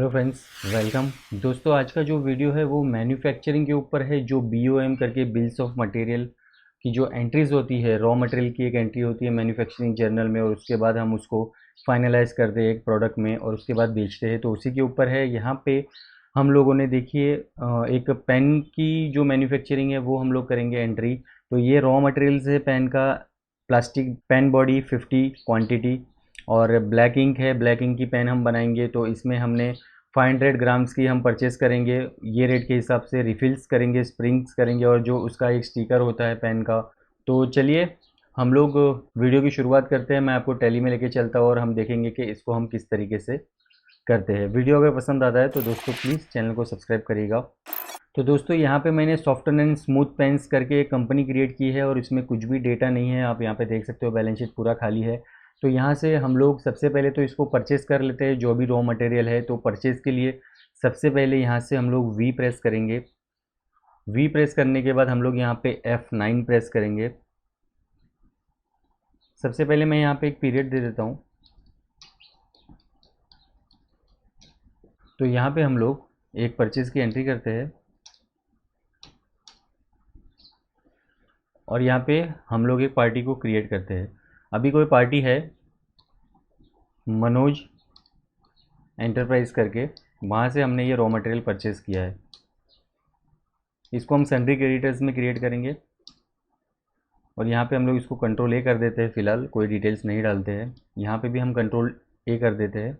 Hello friends, welcome. दोस्तों, आज का जो वीडियो है वो मैन्युफैक्चरिंग के ऊपर है। जो बीओएम करके बिल्स ऑफ मटेरियल की जो एंट्रीज होती है, रॉ मटेरियल की एक एंट्री होती है मैन्युफैक्चरिंग जर्नल में, और उसके बाद हम उसको फाइनलाइज करते हैं एक प्रोडक्ट में और उसके बाद बेचते हैं। तो उसी के ऊपर है। यहाँ पे हम लोगों ने देखिए एक पेन की जो मैन्युफैक्चरिंग है वो हम लोग करेंगे एंट्री। तो ये रॉ मटेरियल्स है पेन का। प्लास्टिक पेन बॉडी 50 क्वांटिटी, और ब्लैक इंक है। ब्लैक इंक की पेन हम बनाएंगे, तो इसमें हमने 500 ग्राम्स की हम परचेस करेंगे। ये रेट के हिसाब से रिफिल्स करेंगे, स्प्रिंग्स करेंगे, और जो उसका एक स्टिकर होता है पेन का। तो चलिए हम लोग वीडियो की शुरुआत करते हैं। मैं आपको टैली में लेके चलता हूँ और हम देखेंगे कि इसको हम किस तरीके से करते हैं। वीडियो अगर पसंद आता है तो दोस्तों प्लीज़ चैनल को सब्सक्राइब करिएगा। तो दोस्तों, यहाँ पे मैंने सॉफ्टन एंड स्मूथ पेन्स करके एक कंपनी क्रिएट की है और इसमें कुछ भी डेटा नहीं है। आप यहाँ पे देख सकते हो, बैलेंस शीट पूरा खाली है। तो यहाँ से हम लोग सबसे पहले तो इसको परचेज़ कर लेते हैं, जो भी रॉ मटेरियल है। तो परचेज़ के लिए सबसे पहले यहाँ से हम लोग वी प्रेस करेंगे। वी प्रेस करने के बाद हम लोग यहाँ पे F9 प्रेस करेंगे। सबसे पहले मैं यहाँ पे एक पीरियड दे देता हूँ। तो यहाँ पे हम लोग एक परचेज़ की एंट्री करते हैं और यहाँ पे हम लोग एक पार्टी को क्रिएट करते हैं। अभी कोई पार्टी है मनोज एंटरप्राइज करके, वहाँ से हमने ये रॉ मटेरियल परचेज़ किया है। इसको हम सन्ड्री क्रेडिटर्स में क्रिएट करेंगे और यहाँ पे हम लोग इसको कंट्रोल ए कर देते हैं। फ़िलहाल कोई डिटेल्स नहीं डालते हैं। यहाँ पे भी हम कंट्रोल ए कर देते हैं।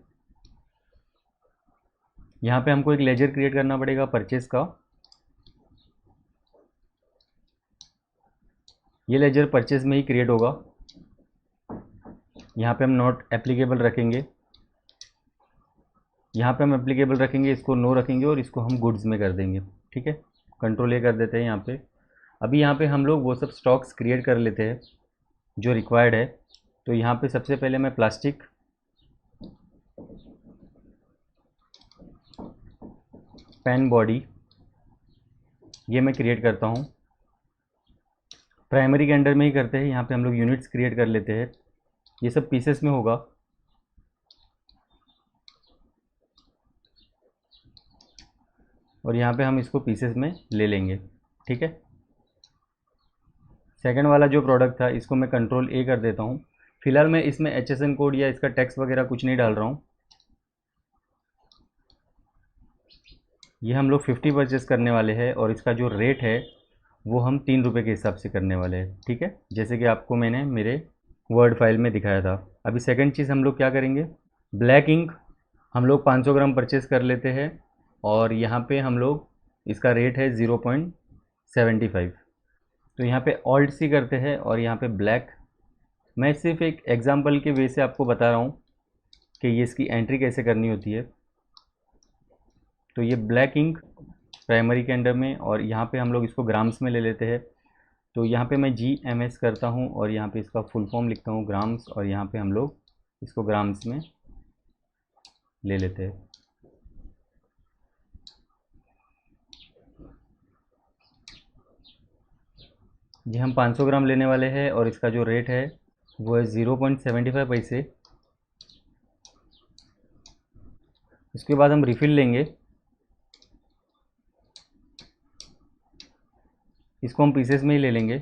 यहाँ पे हमको एक लेजर क्रिएट करना पड़ेगा परचेज़ का। ये लेजर परचेज़ में ही क्रिएट होगा। यहाँ पे हम नॉट एप्लीकेबल रखेंगे, यहाँ पे हम एप्लीकेबल रखेंगे, इसको नो रखेंगे और इसको हम गुड्स में कर देंगे। ठीक है, कंट्रोल ए कर देते हैं यहाँ पे। अभी यहाँ पे हम लोग वो सब स्टॉक्स क्रिएट कर लेते हैं जो रिक्वायर्ड है। तो यहाँ पे सबसे पहले मैं प्लास्टिक पेन बॉडी ये मैं क्रिएट करता हूँ। प्राइमरी के अंडर में ही करते हैं। यहाँ पे हम लोग यूनिट्स क्रिएट कर लेते हैं। ये सब पीसेस में होगा। और यहाँ पे हम इसको पीसेस में ले लेंगे। ठीक है, सेकंड वाला जो प्रोडक्ट था इसको मैं कंट्रोल ए कर देता हूँ। फिलहाल मैं इसमें HSN कोड या इसका टेक्स्ट वगैरह कुछ नहीं डाल रहा हूँ। ये हम लोग 50 परचेस करने वाले हैं और इसका जो रेट है वो हम 3 रुपये के हिसाब से करने वाले हैं। ठीक है, जैसे कि आपको मैंने मेरे वर्ड फाइल में दिखाया था। अभी सेकंड चीज़ हम लोग क्या करेंगे, ब्लैक इंक हम लोग 500 ग्राम परचेस कर लेते हैं और यहाँ पे हम लोग इसका रेट है 0.75। तो यहाँ पे ऑल्ट सी करते हैं और यहाँ पे ब्लैक। मैं सिर्फ एक एग्जांपल के वे से आपको बता रहा हूँ कि ये इसकी एंट्री कैसे करनी होती है। तो ये ब्लैक इंक प्राइमरी के अंडर में, और यहाँ पे हम लोग इसको ग्राम्स में ले लेते हैं। तो यहाँ पे मैं GMS करता हूँ और यहाँ पे इसका फुल फॉर्म लिखता हूँ ग्राम्स, और यहाँ पे हम लोग इसको ग्राम्स में ले लेते हैं। जी, हम 500 ग्राम लेने वाले हैं और इसका जो रेट है वो है 0.75 पैसे। इसके बाद हम रिफ़िल लेंगे। इसको हम पीसेस में ही ले लेंगे।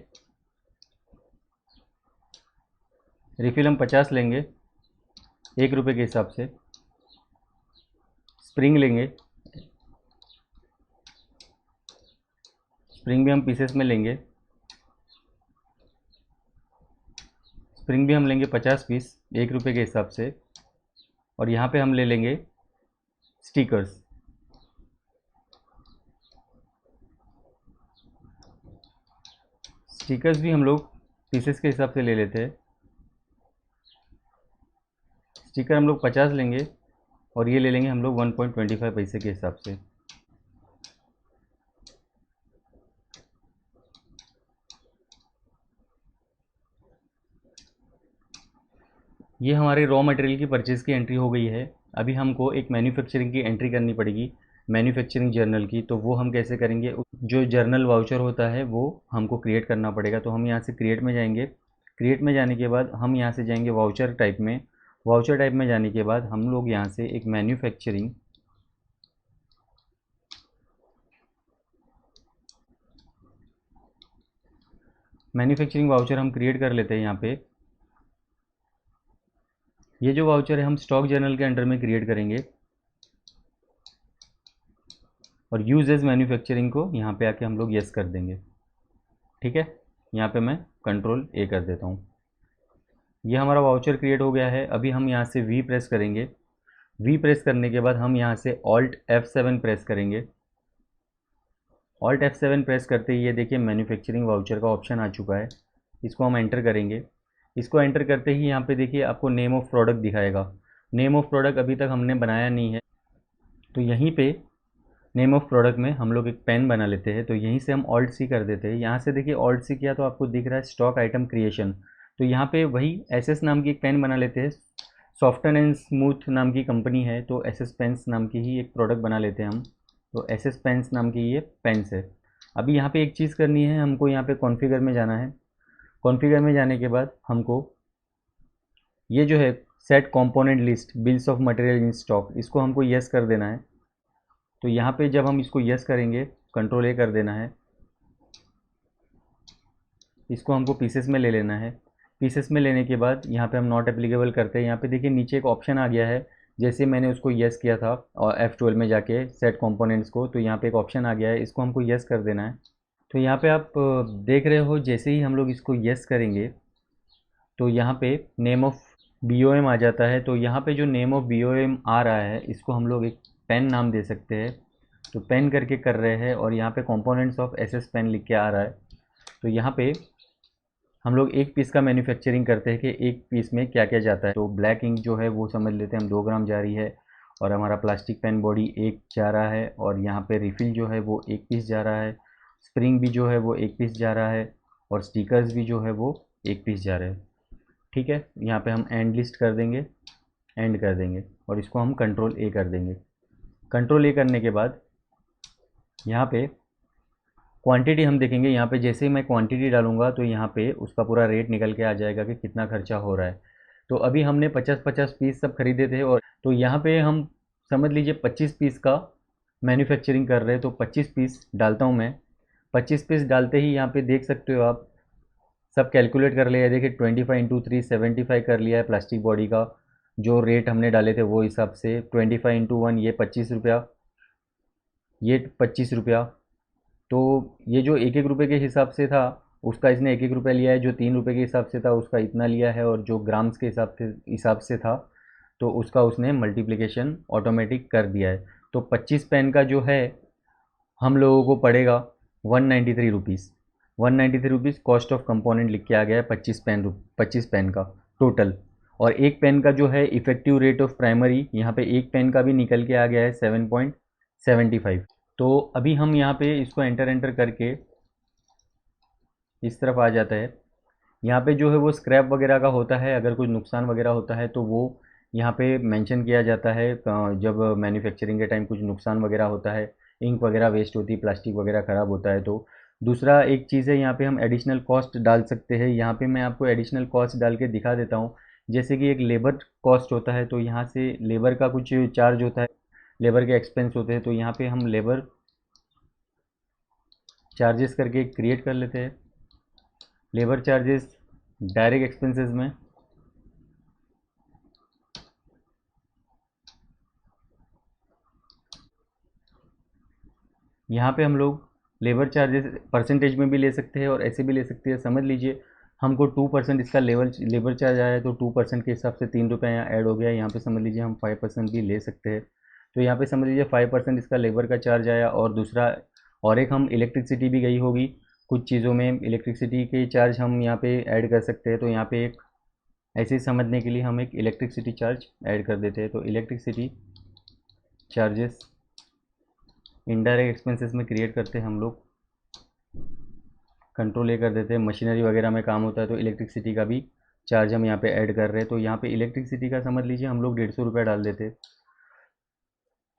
रिफ़िल हम 50 लेंगे 1 रुपये के हिसाब से। स्प्रिंग लेंगे, स्प्रिंग भी हम पीसेस में लेंगे। स्प्रिंग भी हम लेंगे 50 पीस 1 रुपये के हिसाब से। और यहाँ पे हम ले लेंगे स्टिकर्स। स्टिकर्स भी हम लोग पीसेस के हिसाब से ले लेते हैं। स्टिकर हम लोग 50 लेंगे और ये ले लेंगे हम लोग 1.25 पैसे के हिसाब से। ये हमारे रॉ मटेरियल की परचेज़ की एंट्री हो गई है। अभी हमको एक मैन्युफैक्चरिंग की एंट्री करनी पड़ेगी, मैन्युफैक्चरिंग जर्नल की। तो वो हम कैसे करेंगे, जो जर्नल वाउचर होता है वो हमको क्रिएट करना पड़ेगा। तो हम यहाँ से क्रिएट में जाएंगे। क्रिएट में जाने के बाद हम यहाँ से जाएंगे वाउचर टाइप में। वाउचर टाइप में जाने के बाद हम लोग यहाँ से एक मैन्युफैक्चरिंग मैन्युफैक्चरिंग वाउचर हम क्रिएट कर लेते हैं यहाँ पे। ये जो वाउचर है हम स्टॉक जर्नल के अंडर में क्रिएट करेंगे और यूज एज मैन्युफैक्चरिंग को यहाँ पे आके हम लोग यस कर देंगे। ठीक है, यहाँ पे मैं कंट्रोल ए कर देता हूँ। ये हमारा वाउचर क्रिएट हो गया है। अभी हम यहाँ से वी प्रेस करेंगे। वी प्रेस करने के बाद हम यहाँ से ऑल्ट F7 प्रेस करेंगे। ऑल्ट F7 प्रेस करते ही ये देखिए मैन्युफैक्चरिंग वाउचर का ऑप्शन आ चुका है। इसको हम एंटर करेंगे। इसको एंटर करते ही यहाँ पे देखिए आपको नेम ऑफ़ प्रोडक्ट दिखाएगा। नेम ऑफ़ प्रोडक्ट अभी तक हमने बनाया नहीं है, तो यहीं पे नेम ऑफ़ प्रोडक्ट में हम लोग एक पेन बना लेते हैं। तो यहीं से हम ऑल्ट सी कर देते हैं। यहाँ से देखिए ऑल्ट सी किया तो आपको दिख रहा है स्टॉक आइटम क्रिएशन। तो यहाँ पे वही एसएस नाम की एक पेन बना लेते हैं। सॉफ्टन एंड स्मूथ नाम की कंपनी है, तो एसएस पेन्स नाम की ही एक प्रोडक्ट बना लेते हैं हम। तो एसएस पेन्स नाम की ये पेन्स है। अभी यहाँ पे एक चीज़ करनी है हमको, यहाँ पे कॉन्फ़िगर में जाना है। कॉन्फ़िगर में जाने के बाद हमको ये जो है set component list bills of material in stock, इसको हमको यस कर देना है। तो यहाँ पे जब हम इसको यस करेंगे, कंट्रोल ए कर देना है। इसको हमको पीसेस में ले लेना है। पीसेस में लेने के बाद यहाँ पे हम नॉट एप्लीकेबल करते हैं। यहाँ पे देखिए नीचे एक ऑप्शन आ गया है, जैसे मैंने उसको यस किया था और F12 में जाके सेट कंपोनेंट्स को, तो यहाँ पे एक ऑप्शन आ गया है, इसको हमको यस कर देना है। तो यहाँ पे आप देख रहे हो जैसे ही हम लोग इसको यस करेंगे तो यहाँ पे नेम ऑफ़ BOM आ जाता है। तो यहाँ पे जो नेम ऑफ़ BOM आ रहा है इसको हम लोग एक पेन नाम दे सकते हैं। तो पेन करके कर रहे हैं और यहाँ पे कंपोनेंट्स ऑफ SS पेन लिख के आ रहा है। तो यहाँ पे हम लोग एक पीस का मैन्युफैक्चरिंग करते हैं कि एक पीस में क्या क्या जाता है। तो ब्लैक इंक जो है वो समझ लेते हैं हम 2 ग्राम जा रही है, और हमारा प्लास्टिक पेन बॉडी एक जा रहा है, और यहाँ पे रिफ़िल जो है वो एक पीस जा रहा है, स्प्रिंग भी जो है वो एक पीस जा रहा है, और स्टिकर्स भी जो है वो एक पीस जा रहे हैं। ठीक है, यहाँ पे हम एंड लिस्ट कर देंगे, एंड कर देंगे, और इसको हम कंट्रोल ए कर देंगे। कंट्रोल ए करने के बाद यहाँ पे क्वांटिटी हम देखेंगे। यहाँ पे जैसे ही मैं क्वांटिटी डालूंगा तो यहाँ पे उसका पूरा रेट निकल के आ जाएगा कि कितना खर्चा हो रहा है। तो अभी हमने 50-50 पीस सब खरीदे थे, और तो यहाँ पे हम समझ लीजिए 25 पीस का मैन्युफैक्चरिंग कर रहे हैं। तो 25 पीस डालता हूँ मैं। 25 पीस डालते ही यहाँ पे देख सकते हो आप, सब कैलकुलेट कर लिया है। देखिए 25 इंटू 3 75 कर लिया है प्लास्टिक बॉडी का। जो रेट हमने डाले थे वो हिसाब से 25 इंटू 1 ये 25 रुपया, ये 25 रुपया। तो ये जो एक एक रुपये के हिसाब से था उसका इसने एक एक रुपया लिया है, जो 3 रुपये के हिसाब से था उसका इतना लिया है, और जो ग्राम्स के हिसाब से था तो उसका उसने मल्टीप्लिकेशन ऑटोमेटिक कर दिया है। तो 25 पेन का जो है हम लोगों को पड़ेगा 193 rupees. 193 rupees cost of component लिख के आ गया है 25 पेन का टोटल। और एक पेन का जो है इफ़ेक्टिव रेट ऑफ प्राइमरी, यहाँ पे एक पेन का भी निकल के आ गया है 7.75। तो अभी हम यहाँ पे इसको एंटर एंटर करके इस तरफ आ जाता है। यहाँ पे जो है वो स्क्रैप वगैरह का होता है, अगर कुछ नुकसान वगैरह होता है तो वो यहाँ पे मेंशन किया जाता है। जब मैन्युफैक्चरिंग के टाइम कुछ नुकसान वगैरह होता है, इंक वगैरह वेस्ट होती है, प्लास्टिक वगैरह ख़राब होता है। तो दूसरा एक चीज़ है, यहाँ पे हम एडिशनल कॉस्ट डाल सकते हैं। यहाँ पे मैं आपको एडिशनल कॉस्ट डाल के दिखा देता हूँ। जैसे कि एक लेबर कॉस्ट होता है, तो यहाँ से लेबर का कुछ चार्ज होता है, लेबर के एक्सपेंस होते हैं। तो यहाँ पे हम लेबर चार्जेस करके क्रिएट कर लेते हैं। लेबर चार्जेस डायरेक्ट एक्सपेंसेस में यहाँ पे हम लोग लेबर चार्जेस परसेंटेज में भी ले सकते हैं और ऐसे भी ले सकते हैं। समझ लीजिए हमको 2% इसका लेबर चार्ज आया है, तो 2% के हिसाब से 3 रुपये यहाँ ऐड हो गया। यहाँ पे समझ लीजिए हम 5% भी ले सकते हैं। तो यहाँ पे समझ लीजिए 5% इसका लेबर का चार्ज आया, और दूसरा और एक हम इलेक्ट्रिसिटी भी गई होगी कुछ चीज़ों में, इलेक्ट्रिसिटी के चार्ज हम यहाँ पे ऐड कर सकते हैं। तो यहाँ पे एक ऐसे ही समझने के लिए हम एक इलेक्ट्रिसिटी चार्ज ऐड कर देते हैं। तो इलेक्ट्रिसिटी चार्जेस इनडायरेक्ट एक्सपेंसेस में क्रिएट करते हैं हम लोग, कंट्रोल ए कर देते हैं। मशीनरी वगैरह में काम होता है तो इलेक्ट्रिसिटी का भी चार्ज हम यहाँ पे ऐड कर रहे हैं। तो यहाँ पे इलेक्ट्रिसिटी का समझ लीजिए हम लोग 150 रुपये डाल देते।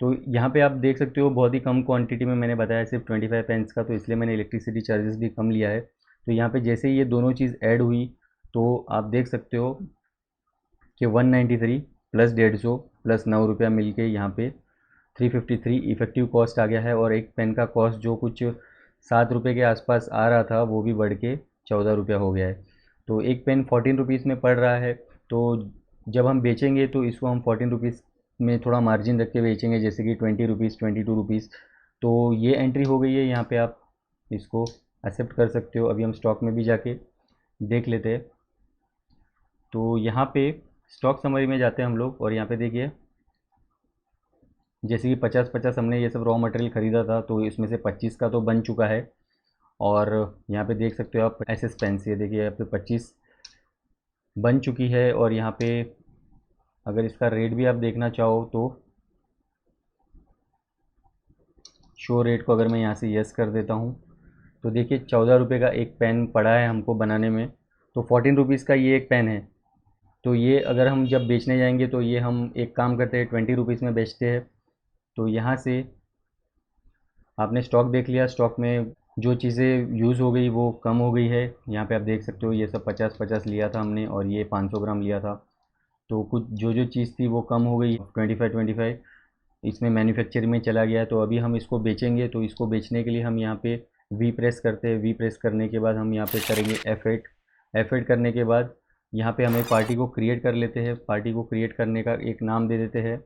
तो यहाँ पे आप देख सकते हो बहुत ही कम क्वांटिटी में मैंने बताया, सिर्फ 25 पेन्स का, तो इसलिए मैंने इलेक्ट्रिसिटी चार्जेस भी कम लिया है। तो यहाँ पे जैसे ही ये दोनों चीज़ ऐड हुई तो आप देख सकते हो कि 193 प्लस 150 प्लस 9 रुपया मिल के यहाँ पे 353 इफ़ेक्टिव कॉस्ट आ गया है। और एक पेन का कॉस्ट जो कुछ 7 रुपये के आसपास आ रहा था वो भी बढ़ के 14 रुपया हो गया है। तो एक पेन 14 रुपीज़ में पड़ रहा है। तो जब हम बेचेंगे तो इसको हम 14 रुपीज़ में थोड़ा मार्जिन रख के बेचेंगे, जैसे कि 20 रुपीज़, 22 रुपीज़। तो ये एंट्री हो गई है, यहाँ पे आप इसको एक्सेप्ट कर सकते हो। अभी हम स्टॉक में भी जाके देख लेते हैं। तो यहाँ पे स्टॉक समरी में जाते हैं हम लोग, और यहाँ पे देखिए जैसे कि 50-50 हमने ये सब रॉ मटेरियल ख़रीदा था, तो इसमें से 25 का तो बन चुका है। और यहाँ पे देख सकते हो आप एसएस पेन से, देखिए यहाँ पे 25 बन चुकी है। और यहाँ पे अगर इसका रेट भी आप देखना चाहो तो शो रेट को अगर मैं यहाँ से यस कर देता हूँ तो देखिए 14 रुपये का एक पेन पड़ा है हमको बनाने में। तो 14 रुपीज़ का ये एक पेन है। तो ये अगर हम जब बेचने जाएंगे तो ये हम एक काम करते हैं, 20 रुपीज़ में बेचते हैं। तो यहाँ से आपने स्टॉक देख लिया, स्टॉक में जो चीज़ें यूज़ हो गई वो कम हो गई है। यहाँ पे आप देख सकते हो ये सब 50-50 लिया था हमने, और ये 500 ग्राम लिया था। तो कुछ जो जो चीज़ थी वो कम हो गई, 25-25 इसमें मैन्युफैक्चरिंग में चला गया। तो अभी हम इसको बेचेंगे, तो इसको बेचने के लिए हम यहाँ पे वी प्रेस करते हैं। वी प्रेस करने के बाद हम यहाँ पे करेंगे F8। F8 करने के बाद यहाँ पे हम एक पार्टी को क्रिएट कर लेते हैं। पार्टी को क्रिएट करने का एक नाम दे देते हैं,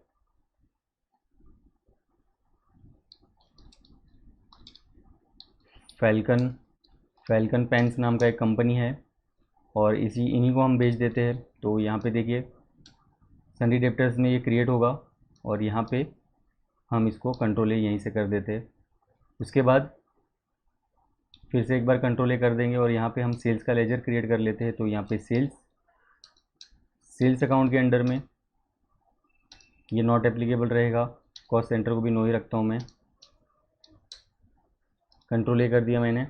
फैल्कन। फैल्कन पेन्स नाम का एक कंपनी है, और इन्हीं को हम बेच देते हैं। तो यहाँ पे देखिए सन्डी डेप्टर्स में ये क्रिएट होगा, और यहाँ पे हम इसको कंट्रोल ए यहीं से कर देते हैं। उसके बाद फिर से एक बार कंट्रोल ए कर देंगे, और यहाँ पे हम सेल्स का लेजर क्रिएट कर लेते हैं। तो यहाँ पे सेल्स अकाउंट के अंडर में ये नॉट एप्लीकेबल रहेगा। कॉस्ट सेंटर को भी नो ही रखता हूँ मैं। कंट्रोल ए कर दिया मैंने,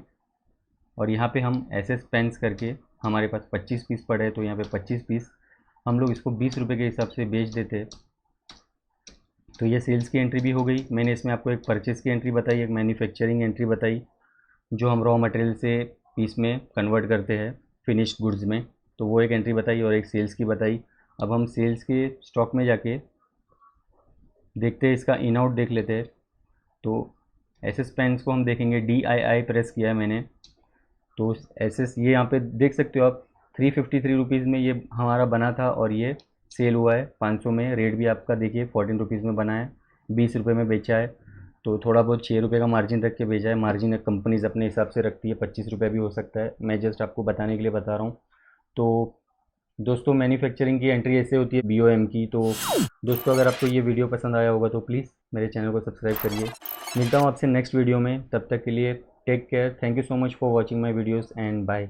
और यहाँ पे हम एसएस पेन्स करके हमारे पास 25 पीस पड़े हैं। तो यहाँ पे 25 पीस हम लोग इसको 20 रुपये के हिसाब से बेच देते हैं। तो ये सेल्स की एंट्री भी हो गई। मैंने इसमें आपको एक परचेस की एंट्री बताई, एक मैन्युफैक्चरिंग एंट्री बताई, जो हम रॉ मटेरियल से पीस में कन्वर्ट करते हैं फिनिश्ड गुड्स में, तो वो एक एंट्री बताई, और एक सेल्स की बताई। अब हम सेल्स के स्टॉक में जाके देखते हैं, इसका इन आउट देख लेते हैं। तो एसएस पेन्स को हम देखेंगे, DII प्रेस किया है मैंने। तो एसएस ये यहाँ पे देख सकते हो आप, 353 रुपीज़ में ये हमारा बना था, और ये सेल हुआ है 500 में। रेट भी आपका देखिए 14 रुपीज़ में बना है, 20 रुपये में बेचा है। तो थोड़ा बहुत 6 रुपये का मार्जिन रख के बेचा है। मार्जिन कंपनीज अपने हिसाब से रखती है, 25 रुपये भी हो सकता है। मैं जस्ट आपको बताने के लिए बता रहा हूँ। तो दोस्तों मैन्युफैक्चरिंग की एंट्री ऐसे होती है BOM की। तो दोस्तों अगर आपको ये वीडियो पसंद आया होगा तो प्लीज़ मेरे चैनल को सब्सक्राइब करिए। मिलता हूँ आपसे नेक्स्ट वीडियो में, तब तक के लिए take care. Thank you so much for watching my videos, and bye.